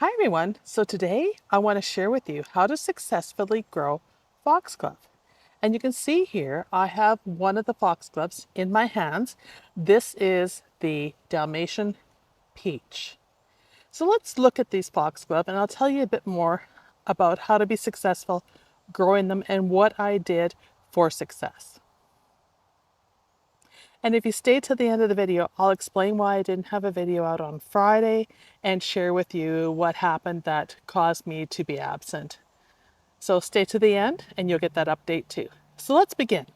Hi everyone, so today I want to share with you how to successfully grow foxglove. And you can see here I have one of the foxgloves in my hands. This is the Dalmatian peach. So let's look at these foxglove and I'll tell you a bit more about how to be successful growing them and what I did for success. And if you stay to the end of the video, I'll explain why I didn't have a video out on Friday and share with you what happened that caused me to be absent. So stay to the end and you'll get that update too. So let's begin.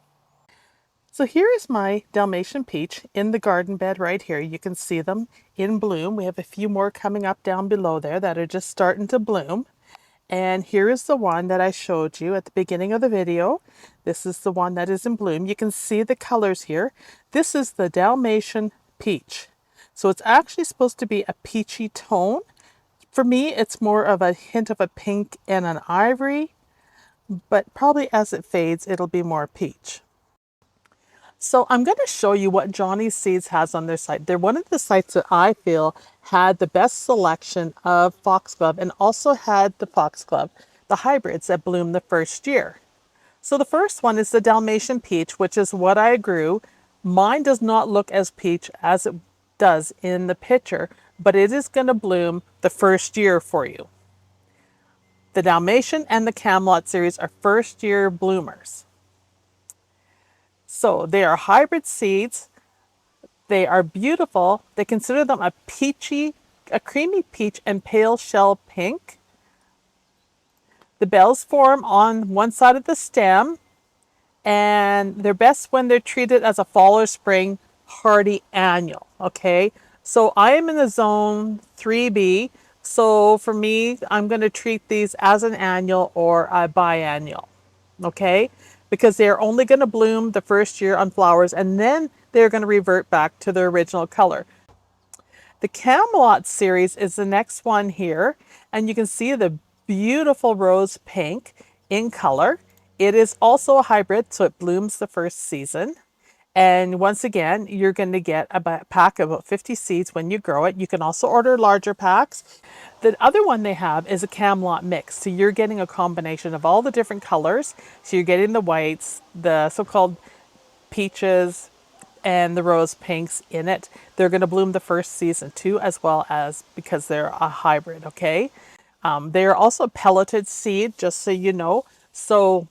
So here is my Dalmatian peach in the garden bed right here. You can see them in bloom. We have a few more coming up down below there that are just starting to bloom. And here is the one that I showed you at the beginning of the video. This is the one that is in bloom. You can see the colors here. This is the Dalmatian peach. So it's actually supposed to be a peachy tone. For me, it's more of a hint of a pink and an ivory, but probably as it fades, it'll be more peach. So I'm going to show you what Johnny's Seeds has on their site. They're one of the sites that I feel had the best selection of foxglove and also had the foxglove, the hybrids that bloom the first year. So the first one is the Dalmatian peach, which is what I grew. Mine does not look as peach as it does in the picture, but it is going to bloom the first year for you. The Dalmatian and the Camelot series are first year bloomers. So they are hybrid seeds. They are beautiful. They consider them a creamy peach and pale shell pink. The bells form on one side of the stem, and they're best when they're treated as a fall or spring hardy annual. Okay, so I am in the zone 3B. So for me, I'm going to treat these as an annual or a biennial. Okay, because they're only going to bloom the first year on flowers and then they're going to revert back to their original color. The Camelot series is the next one here, and you can see the beautiful rose pink in color. It is also a hybrid, so it blooms the first season. And once again, you're going to get a pack of about 50 seeds when you grow it. You can also order larger packs. The other one they have is a Camelot mix. So you're getting a combination of all the different colors. So you're getting the whites, the so-called peaches, and the rose pinks in it. They're going to bloom the first season too, as well as because they're a hybrid, okay? They are also pelleted seed, just so you know. So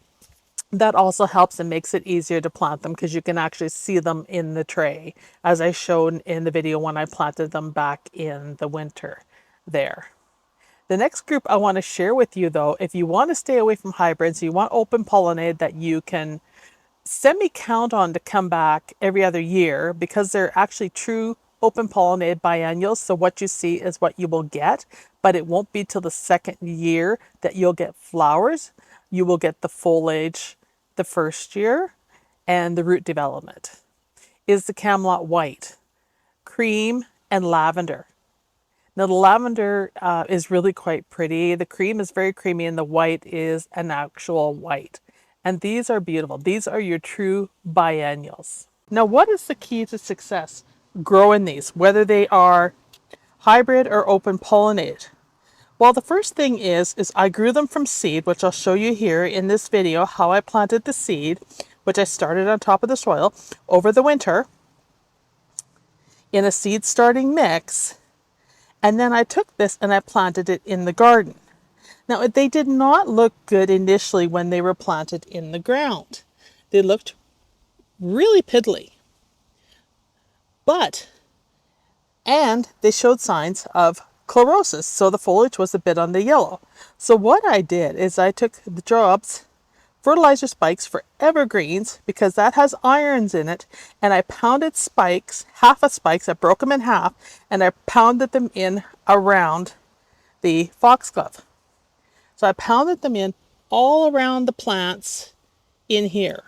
that also helps and makes it easier to plant them because you can actually see them in the tray, as I showed in the video when I planted them back in the winter there. The next group I want to share with you though, if you want to stay away from hybrids, you want open pollinated that you can semi-count on to come back every other year because they're actually true open pollinated biennials. So what you see is what you will get, but it won't be till the second year that you'll get flowers. You will get the foliage the first year and the root development. Is the Camelot white, cream, and lavender. Now the lavender is really quite pretty. The cream is very creamy and the white is an actual white. And these are beautiful. These are your true biennials. Now what is the key to success growing these, whether they are hybrid or open pollinated? Well, the first thing is I grew them from seed, which I'll show you here in this video, how I planted the seed, which I started on top of the soil over the winter in a seed starting mix. And then I took this and I planted it in the garden. Now, they did not look good initially when they were planted in the ground. They looked really piddly. And they showed signs of chlorosis, so the foliage was a bit on the yellow. So what I did is I took the drops, fertilizer spikes for evergreens, because that has irons in it, and I pounded spikes, half a spikes, I broke them in half, and I pounded them in around the foxglove. So I pounded them in all around the plants in here,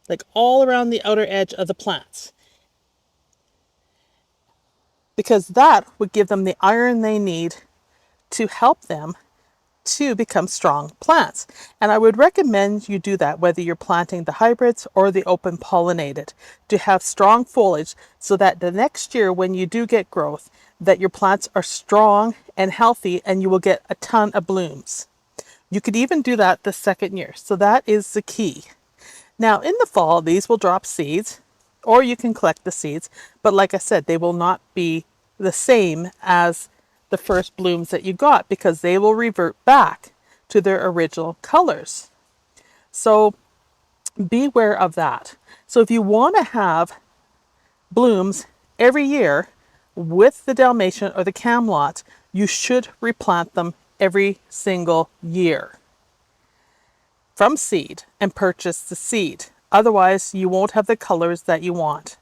like all around the outer edge of the plants, because that would give them the iron they need to help them to become strong plants. And I would recommend you do that whether you're planting the hybrids or the open pollinated, to have strong foliage so that the next year when you do get growth, that your plants are strong and healthy and you will get a ton of blooms. You could even do that the second year. So that is the key. Now in the fall, these will drop seeds, or you can collect the seeds. But like I said, they will not be the same as the first blooms that you got because they will revert back to their original colors. So beware of that. So if you want to have blooms every year with the Dalmatian or the Camelot, you should replant them every single year from seed and purchase the seed. Otherwise, you won't have the colors that you want.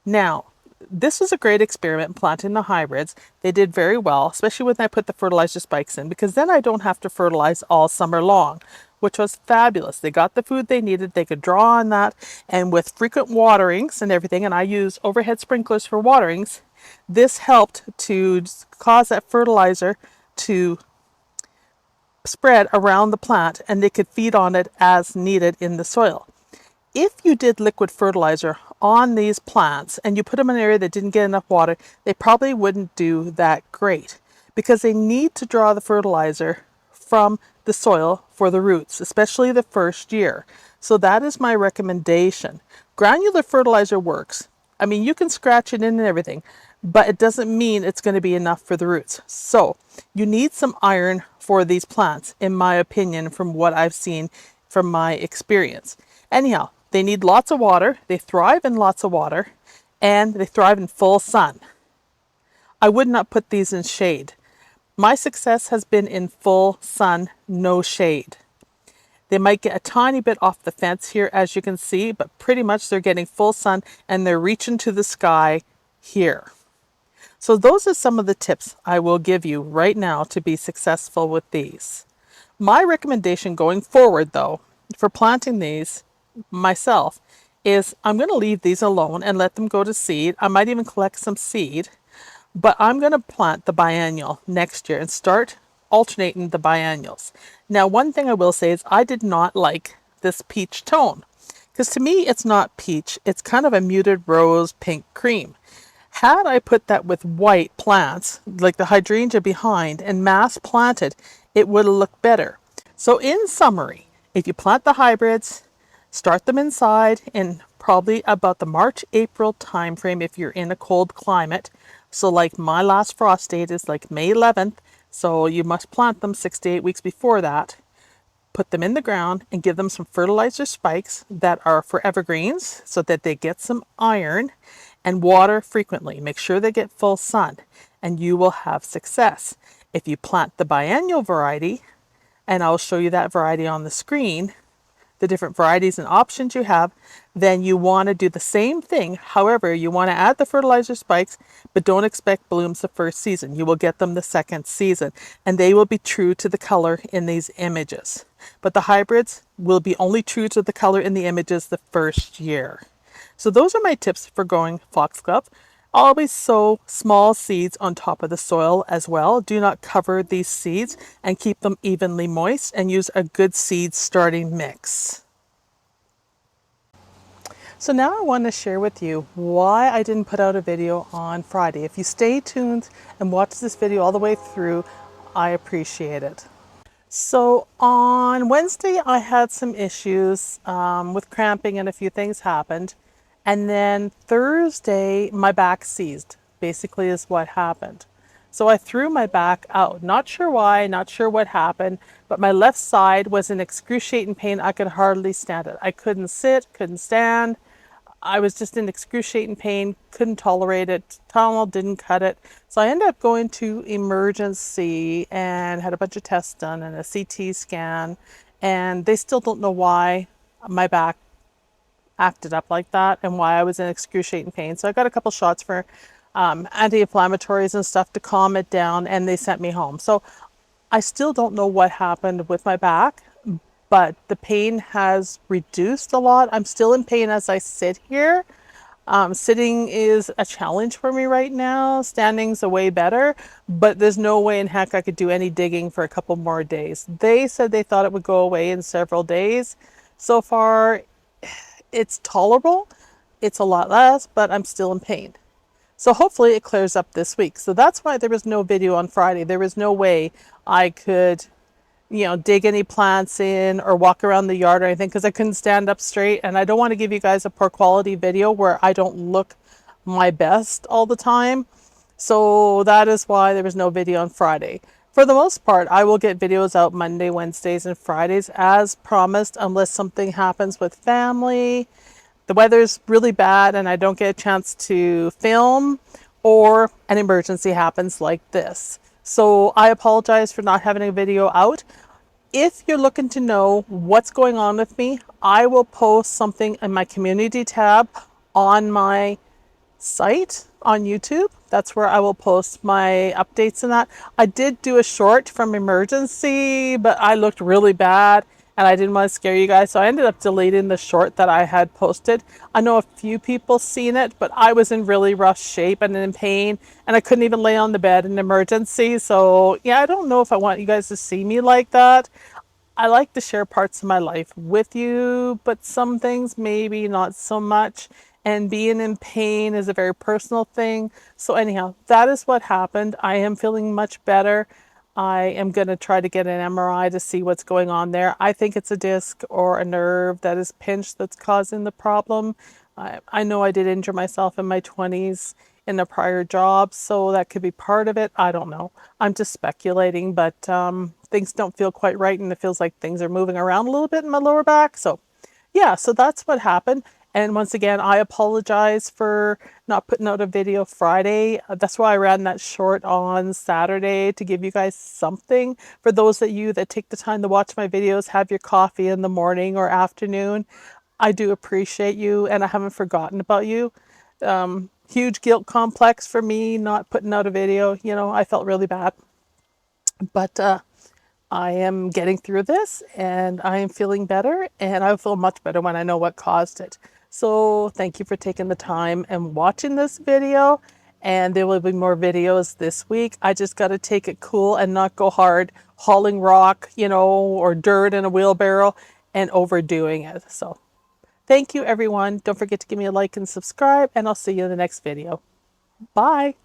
Now, this was a great experiment planting the hybrids. They did very well, especially when I put the fertilizer spikes in, because then I don't have to fertilize all summer long, which was fabulous. They got the food they needed. They could draw on that. And with frequent waterings and everything, and I use overhead sprinklers for waterings, this helped to cause that fertilizer to spread around the plant and they could feed on it as needed in the soil. If you did liquid fertilizer on these plants and you put them in an area that didn't get enough water, they probably wouldn't do that great because they need to draw the fertilizer from the soil for the roots, especially the first year. So that is my recommendation. Granular fertilizer works. I mean, you can scratch it in and everything, but it doesn't mean it's going to be enough for the roots. So you need some iron for these plants, in my opinion, from what I've seen from my experience. Anyhow, they need lots of water, they thrive in lots of water, and they thrive in full sun. I would not put these in shade. My success has been in full sun, no shade. They might get a tiny bit off the fence here, as you can see, but pretty much they're getting full sun and they're reaching to the sky here. So those are some of the tips I will give you right now to be successful with these. My recommendation going forward, though, for planting these myself, is I'm going to leave these alone and let them go to seed. I might even collect some seed, but I'm going to plant the biennial next year and start alternating the biennials. Now, one thing I will say is I did not like this peach tone because to me it's not peach, it's kind of a muted rose pink cream. Had I put that with white plants, like the hydrangea behind, and mass planted, it would have looked better. So in summary, if you plant the hybrids, start them inside in probably about the March-April time frame if you're in a cold climate. So like my last frost date is like May 11th, so you must plant them 6 to 8 weeks before that. Put them in the ground and give them some fertilizer spikes that are for evergreens so that they get some iron, and water frequently. Make sure they get full sun and you will have success. If you plant the biennial variety, and I'll show you that variety on the screen, the different varieties and options you have, then you want to do the same thing. However, you want to add the fertilizer spikes, but don't expect blooms the first season. You will get them the second season, and they will be true to the color in these images. But the hybrids will be only true to the color in the images the first year. So those are my tips for growing foxglove. Always sow small seeds on top of the soil as well. Do not cover these seeds and keep them evenly moist, and use a good seed starting mix. So now I want to share with you why I didn't put out a video on Friday. If you stay tuned and watch this video all the way through, I appreciate it. So on Wednesday, I had some issues with cramping and a few things happened. And then Thursday, my back seized, basically is what happened. So I threw my back out. Not sure why, not sure what happened, but my left side was in excruciating pain. I could hardly stand it. I couldn't sit, couldn't stand. I was just in excruciating pain, couldn't tolerate it. Tylenol didn't cut it. So I ended up going to emergency and had a bunch of tests done and a CT scan. And they still don't know why my back acted up like that and why I was in excruciating pain. So I got a couple shots for anti-inflammatories and stuff to calm it down, and they sent me home. So I still don't know what happened with my back, but the pain has reduced a lot. I'm still in pain as I sit here, Sitting is a challenge for me right now. Standing's a way better, but there's no way in heck I could do any digging for a couple more days. They said they thought it would go away in several days. So far, it's tolerable. It's a lot less, but I'm still in pain. So hopefully it clears up this week. So that's why there was no video on Friday. There was no way I could, dig any plants in or walk around the yard or anything because I couldn't stand up straight. And I don't want to give you guys a poor quality video where I don't look my best all the time. So that is why there was no video on Friday. For the most part, I will get videos out Monday, Wednesdays, and Fridays as promised, unless something happens with family, the weather's really bad and I don't get a chance to film, or an emergency happens like this. So I apologize for not having a video out. If you're looking to know what's going on with me, I will post something in my community tab on my site on YouTube. That's where I will post my updates and that. I did do a short from emergency, but I looked really bad and I didn't want to scare you guys. So I ended up deleting the short that I had posted. I know a few people seen it, but I was in really rough shape and in pain and I couldn't even lay on the bed in emergency. So yeah, I don't know if I want you guys to see me like that. I like to share parts of my life with you, but some things maybe not so much. And being in pain is a very personal thing. So anyhow, that is what happened. I am feeling much better. I am going to try to get an MRI to see what's going on there. I think it's a disc or a nerve that is pinched that's causing the problem. I know I did injure myself in my 20s in a prior job, so that could be part of it. I don't know. I'm just speculating, but things don't feel quite right, and it feels like things are moving around a little bit in my lower back. So yeah, so that's what happened. And once again, I apologize for not putting out a video Friday. That's why I ran that short on Saturday, to give you guys something. For those of you that take the time to watch my videos, have your coffee in the morning or afternoon, I do appreciate you and I haven't forgotten about you. Huge guilt complex for me not putting out a video. I felt really bad. But I am getting through this and I am feeling better, and I feel much better when I know what caused it. So thank you for taking the time and watching this video, and there will be more videos this week. I just got to take it cool and not go hard hauling rock, or dirt in a wheelbarrow and overdoing it. So thank you everyone. Don't forget to give me a like and subscribe, and I'll see you in the next video. Bye.